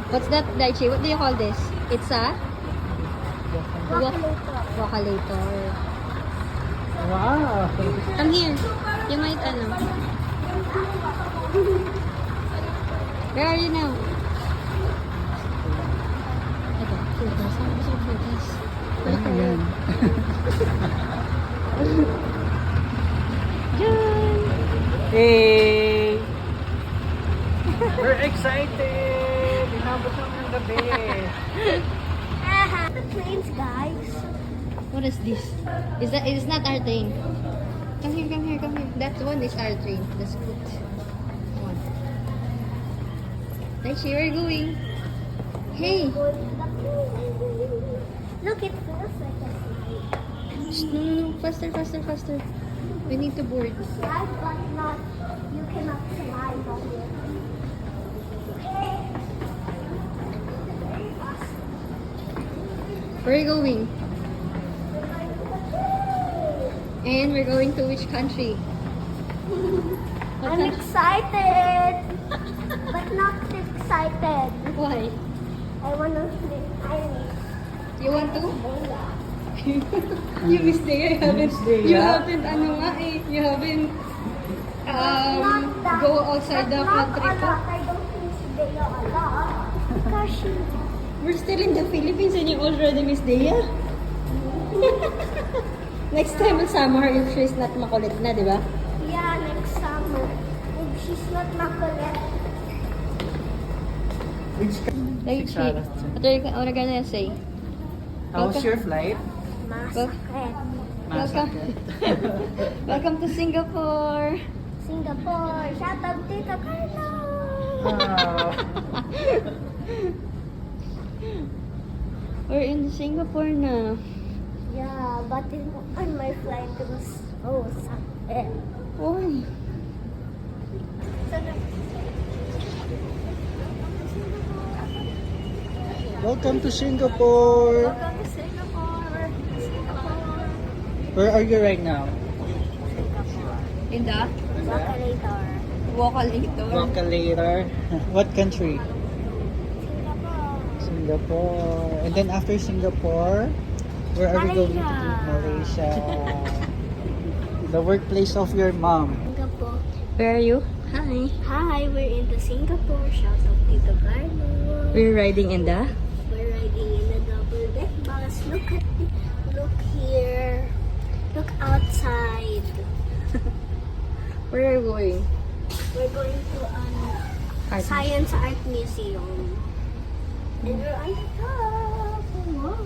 What's that, Daichi? What do you call this? It's a walkalator. Wow! Come here. You might ano. Where are you now? Ito. Photos. Saan gusto ko photos? Ano yan? Diyan! Hey! We're excited! Inabot naman ng gabi. The trains, guys. What is this? It's not our train. Come here, come here, come here. That one is our train. The scoot. One. Daichi, where are you going? Hey! Look, it feels like a slide. Shh, no. Faster, faster, faster. We need to board. Slide, but not. You cannot slide on it. Where are you going? And we're going to which country? What I'm country? excited, but not excited. Why? I want to sleep. You want to? You miss Dea. You haven't, ano nga eh, you haven't go outside the country Not a pa. lot. I don't miss Dea a lot. Because she... We're still in the Philippines and you already miss Dea? Next time, sama her if she's not makulit na, di ba? Yeah, next summer. If she's not makulit. Daichi, what are you gonna say? How was your flight? Masakit. Welcome. Welcome to Singapore. Singapore. Shout out Tita Carlo. Wow. We're in Singapore na. Yeah, but on my flight it was so sakit. Why? Welcome to Singapore! Welcome to Singapore. Singapore. Where are you right now? In the Walkalator. Walkalator. Walkalator. What country? Singapore. Singapore. And then after Singapore, where are we going to? Malaysia. The workplace of your mom. Singapore. Where are you? Hi. Hi, we're in the Singapore. Shout out Tita Carlo. We're riding in the... We're riding in a double deck bus. Look here. Look outside. Where are you going? We're going to Art. Science Art Museum. And we're on the top. Wow.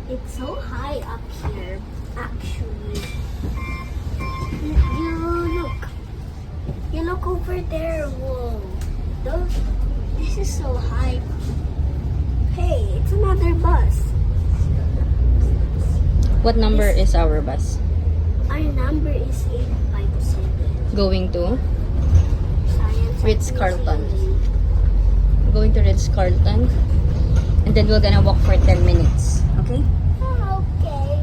It's so high up here, actually. You look over there. Whoa. This is so high. Hey, it's another bus. What number is our bus? Our number is 857. Going to? Science Ritz-Carlton. Museum. Going to Ritz-Carlton. And then we're gonna walk for 10 minutes. Okay? Okay.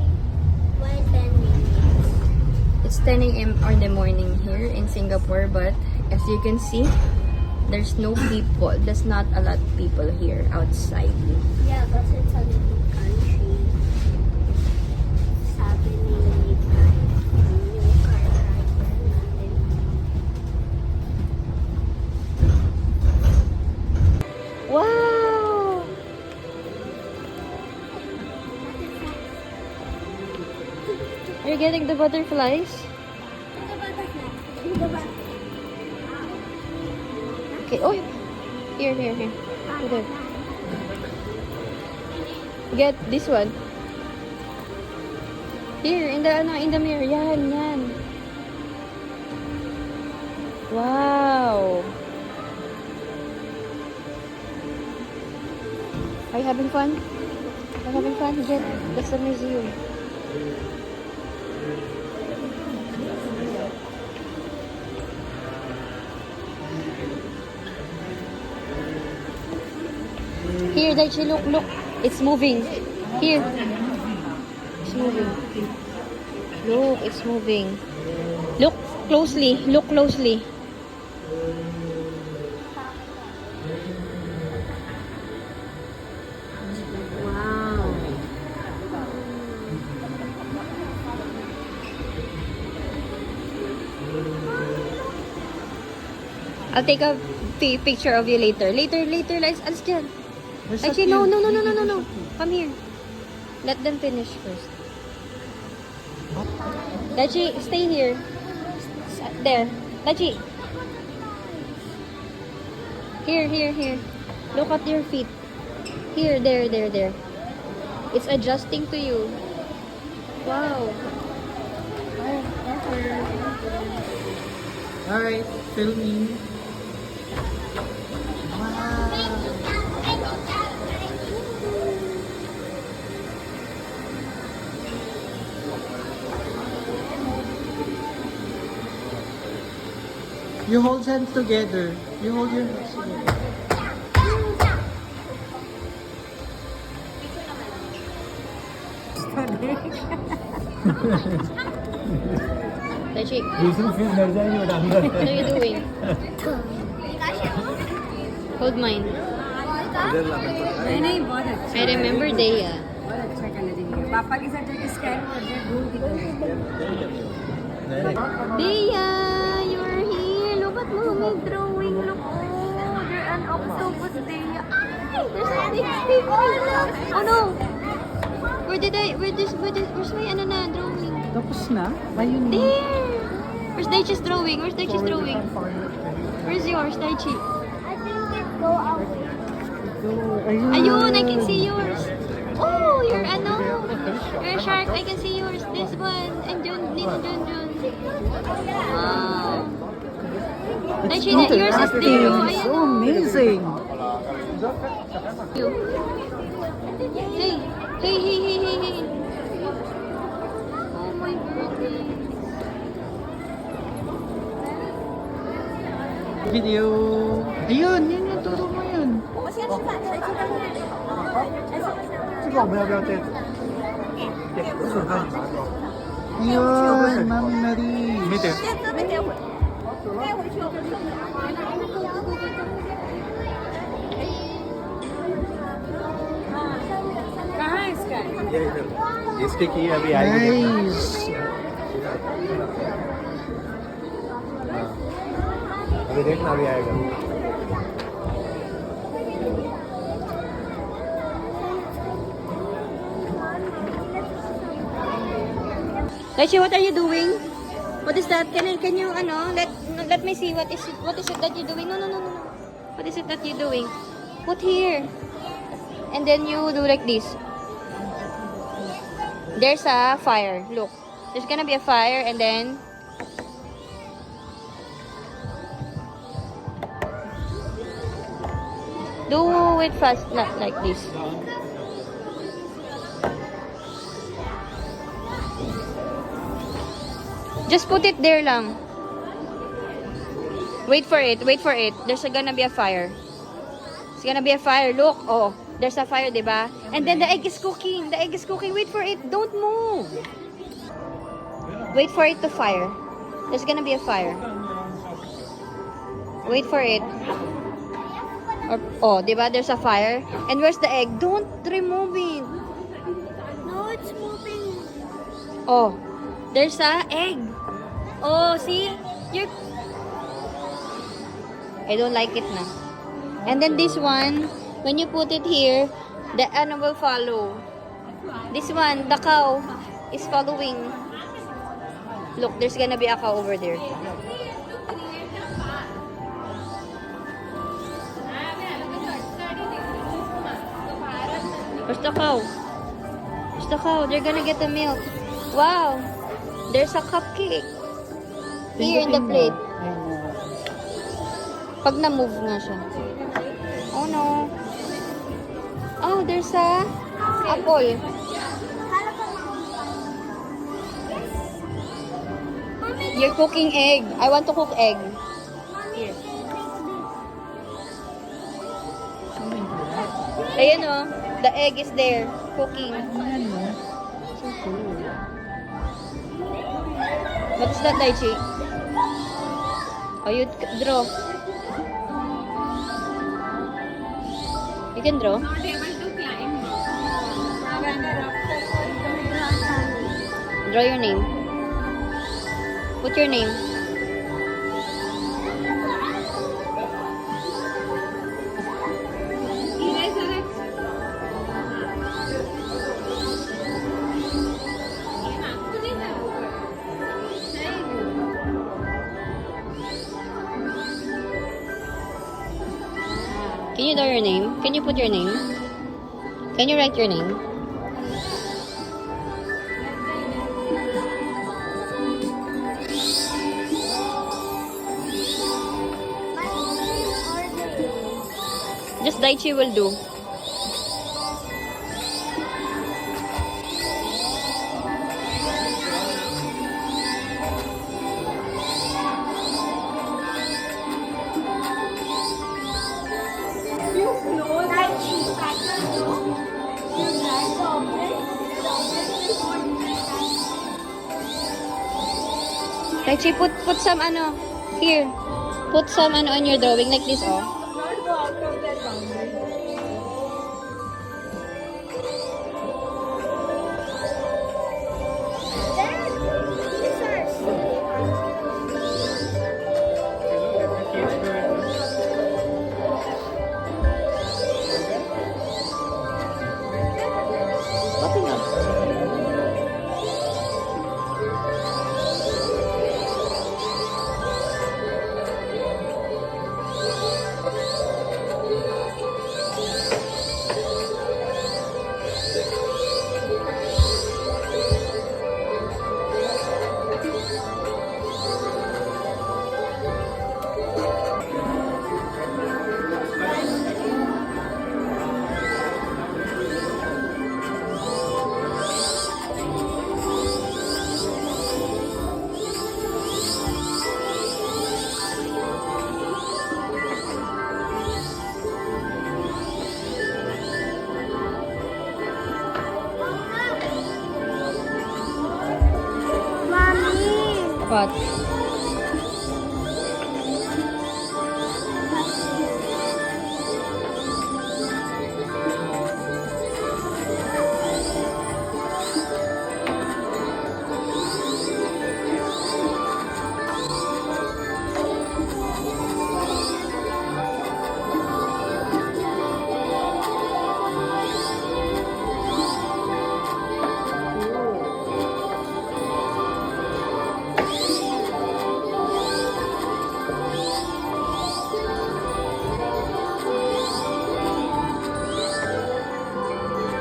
Why 10 minutes? It's 10 a.m. in the morning here in Singapore, but as you can see, there's no people. There's not a lot of people here outside. Yeah, because it's a little country. Sabi ni Nika, yung car driver natin. Wow! Are you getting the butterflies? Okay. Oh, here. There. Get this one. Here, in the mirror. Yan. Wow. Are you having fun? Are you having fun? Get, that's the museum. Here, Daichi, look. It's moving. Here. It's moving. Look, it's moving. Look closely. I'll take a picture of you later. Later, let's alis dyan. There's Actually, a no. queue. Come here. Let them finish first. Dachi, stay here. There. Dachi. Here. Look at your feet. Here, there. It's adjusting to you. Wow. Alright, filming. You hold hands together. You hold your hands together. Dachi, दूसरी फिर डर जाएंगे बट हम what are you doing? Hold mine. नहीं बहुत अच्छा I remember Deya. बहुत अच्छा कलरिंग है पापा के साथ जाके स्कैन कर दिया धूल की तरह Deya, you're here. Look at mommy drawing. Look, oh, you're an octopus, Deya. Ay, there's a big stick. Oh no. Where's my drawing? Tapos na? Ayun na. There. Where's Daichi's drawing? Where's yours, Daichi? I think it go away. Ayun, I can see yours. Oh, you're you're a shark. I can see yours. This one. And Jun. Wow. Daichi, yours is there. Oh, So ayun. amazing. Hey. Oh my goodness. Video. Ayun, yun yung turo mo yun. 这个我们要不要带走？对，不是那你拿走。 Ayun, Mami Marie. 没得。 कहाँ है स्कैन ये इधर इसके की अभी आएगी Nice. अभी देखना अभी आएगा Daichi, what are you doing? What is that? Can you let me see what is it that you're doing? No. What is it that you're doing? Put here. And then you do like this. There's a fire. Look. There's gonna be a fire and then do it fast like this. Just put it there lang. Wait for it. There's gonna be a fire. It's gonna be a fire. Look, oh, there's a fire, diba? And then the egg is cooking. Wait for it. Don't move. Wait for it to fire. There's gonna be a fire. Wait for it. Oh, diba? There's a fire. And where's the egg? Don't remove it. No, it's moving. Oh, there's a egg. Oh, see? I don't like it na. And then this one, when you put it here, the animal will follow. This one, the cow, is following. Look, there's gonna be a cow over there. Where's the cow? They're gonna get the milk. Wow! There's a cupcake. Here in the plate. Pag na-move nga siya. Oh no. Oh, there's a apple. You're cooking egg. I want to cook egg. Here. Ayan oh. The egg is there. Cooking. What is that, Daichi? Oh, you draw. You can draw. not able to climb Draw your name. Put your name. Can you draw your name? Can you put your name? Can you write your name? Just Daichi will do. Daichi, put some ano. Here. Put some ano on your drawing like this, oh. Nothing else. What?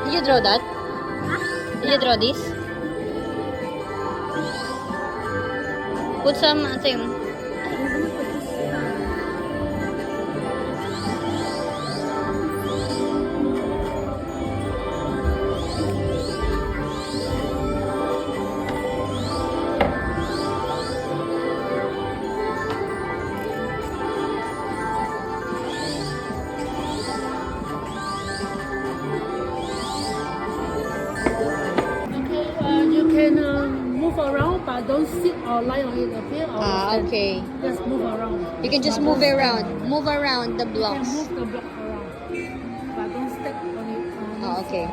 Did you draw that? Did you draw this? Put some thing. You can move around, but don't sit or lie on it. Okay? Or stand. Okay. Just move around. You can just But move don't around. stand. Move around the You can blocks. move the block around, but don't step on it. Oh, okay.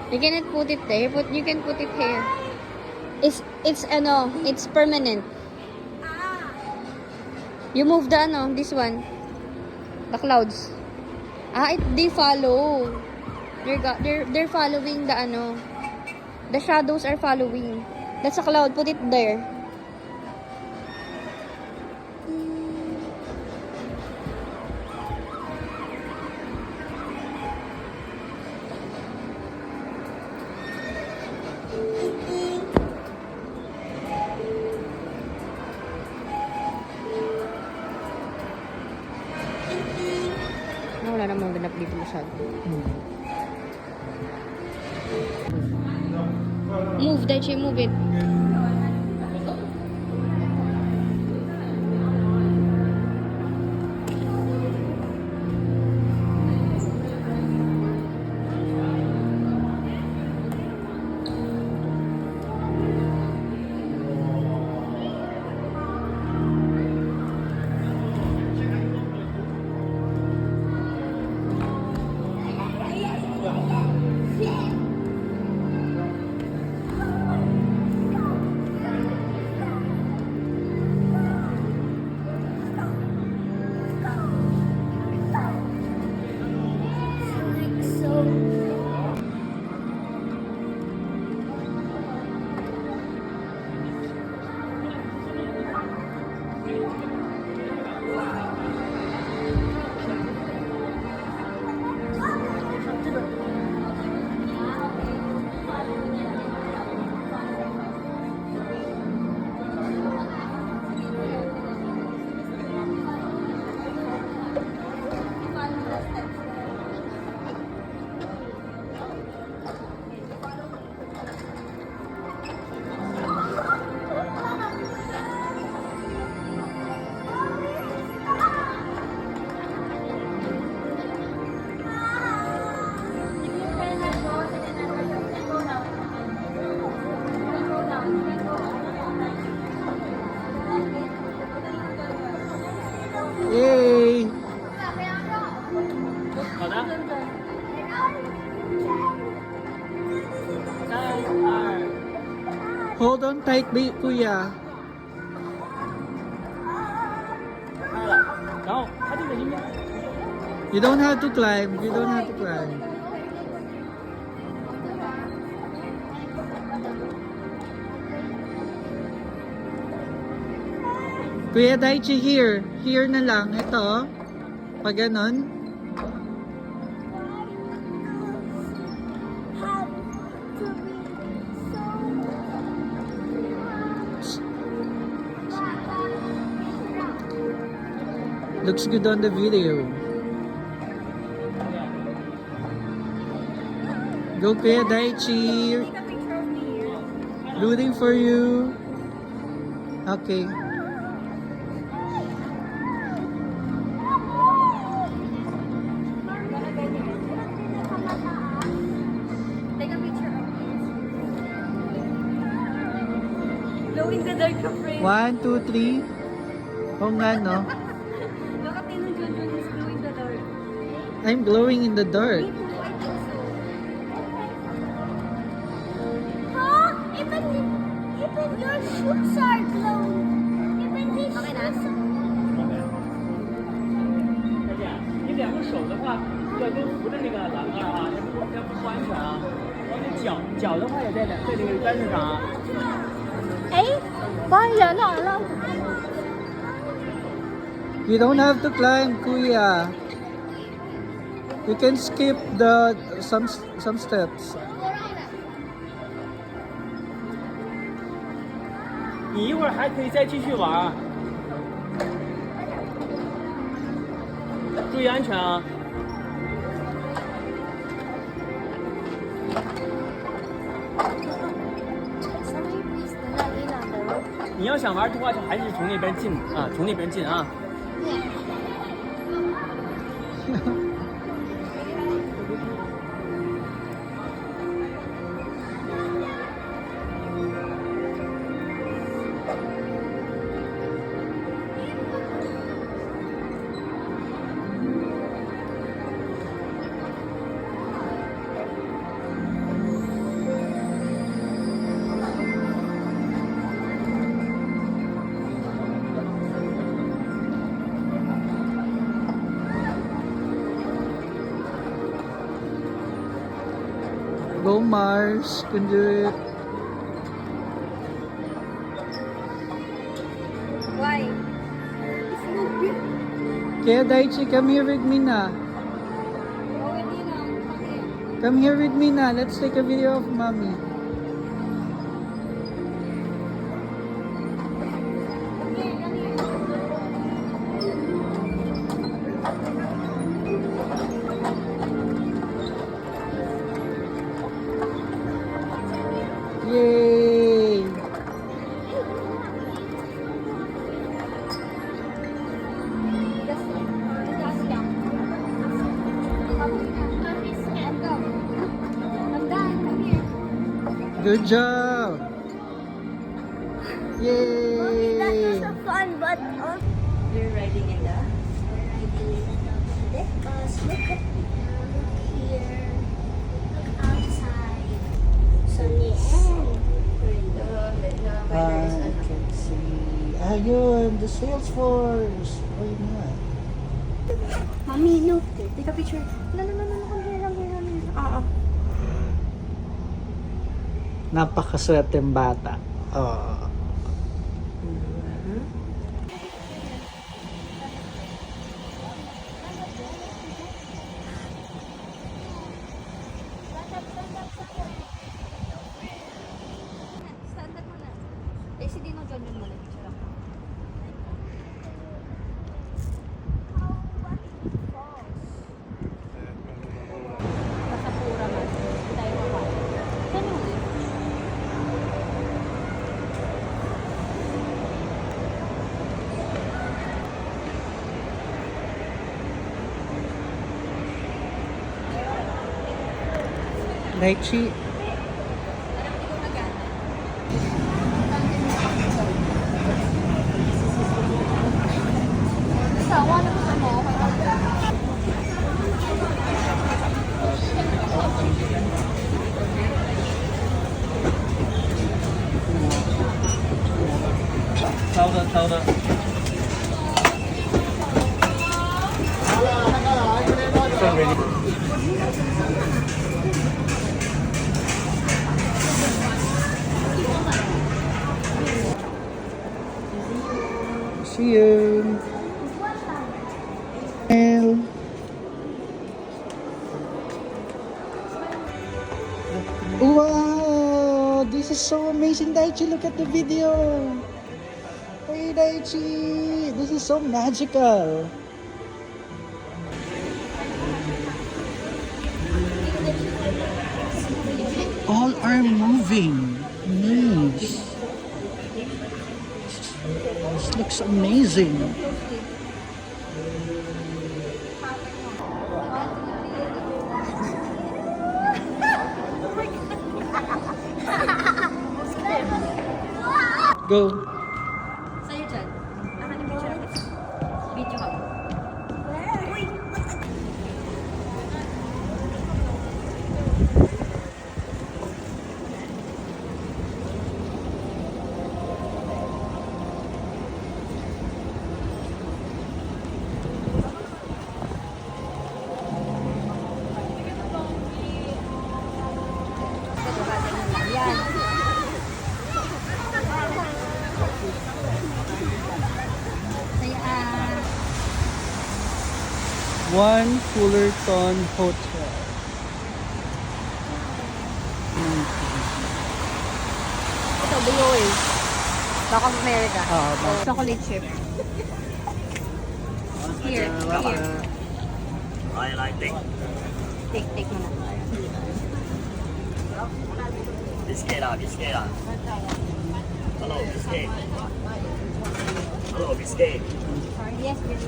You cannot put it there. You can put it here. It's permanent. You move the this one. The clouds. They follow. They're following the The shadows are following. That's a cloud. Put it there. Wala namang ganap dito masyado. Move, Daichi, move it. Hold on tight, kuya. 然后它这个应该 You don't have to climb. You don't have to climb. Kuya Daichi, here. Here na lang. Ito. Pag ganon. Have to be so Looks good on the video. Go Kuya Daichi. Take a picture of me here. Rooting for you. Okay. Take a picture of me. Glow in the dark ka, friend. 1, 2, 3. Oo nga, no? Bakit tinong Junjun is glow in the dark? I'm glowing in the dark. Me too, I think so. Huh? Even your shoes are glowing. Even these Okay na? shoes are 再见。你两个手的话要都扶着那个栏杆啊，这不安全啊。然后你脚的话也在这个杆子上啊。 You don't have to climb, Kuya. You can skip the some steps. 你一会儿还可以再继续玩，注意安全啊！ Somebody please do not lean on the rope. 你要想玩的话，就还是从那边进啊，从那边进啊。 Go Mars, can do it. Why? Kuya Daichi, come here with me na. Come here with me na. Let's take a video of mommy. Yay! Good job! Yay! That was so fun, but You're riding in the... let us look at here. Look outside. Sunny and I can see. Ayun, the Salesforce. Why not? Mommy, no. Take a picture. No, come here. Napakaswerteng bata. Oh. Standard mo na. Eh, si Dino John mo na. Picture ako. Basta pura man. Hindi tayo mawala. Saan yung lift? Daichi. Sawa na ko sa mo. 的。 See you. Wow, this is so amazing, Daichi. Look at the video. Hey, Daichi, this is so magical. All are moving. Nice. This looks amazing. Go. Sa'yo dyan. Akan yung picture natin. Video ka. Yan. One Fullerton Hotel. Ito, BOA. Bank of America. Bank. Chocolate chip. Here. Take mo na. Biscuit biscuit. Hello, biscuit. Hello, biscuit. Yes, yes.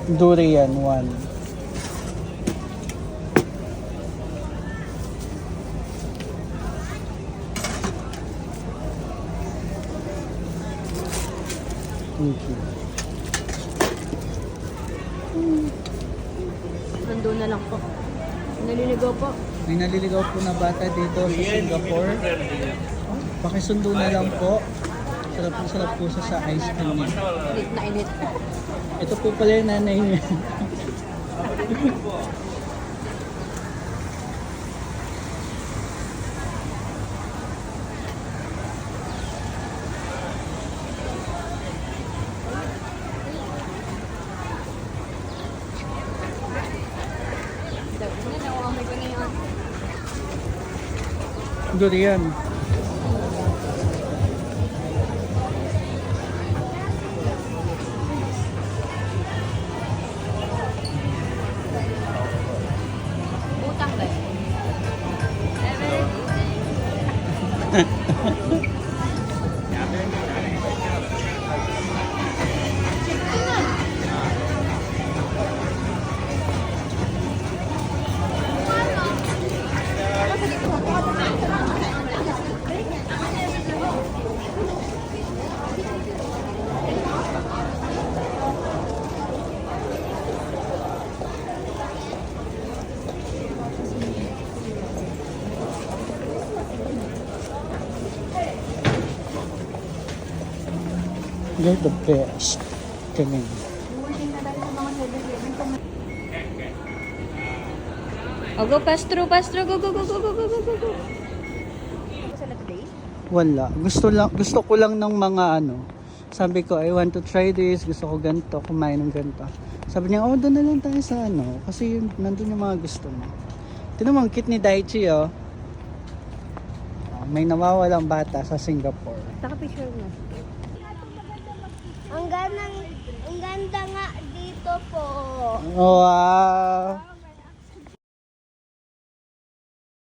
Durian, one. Thank you. Nandun na lang po. Naliligaw po. May naliligaw po na bata dito sa Singapore. Pakisundo na lang po. Sarap po siya sa ice cream niya. Init na init. Ito po pala yung nanay niya. Durian. Utang ba? You're the best. Kami. Oh, go pass through, go, go, go, go, go, go, go, go, go. Sala today? Wala. Gusto ko lang ng mga ano. Sabi ko, I want to try this. Gusto ko ganito, kumain ng ganito. Sabi niya, oh, doon na lang tayo sa ano. Kasi nandun yung mga gusto mo. Tignan mo, ang cute ni Daichi, oh. May nawawalang bata sa Singapore. Taka picture mo. Ang ganda nga dito po. Wow!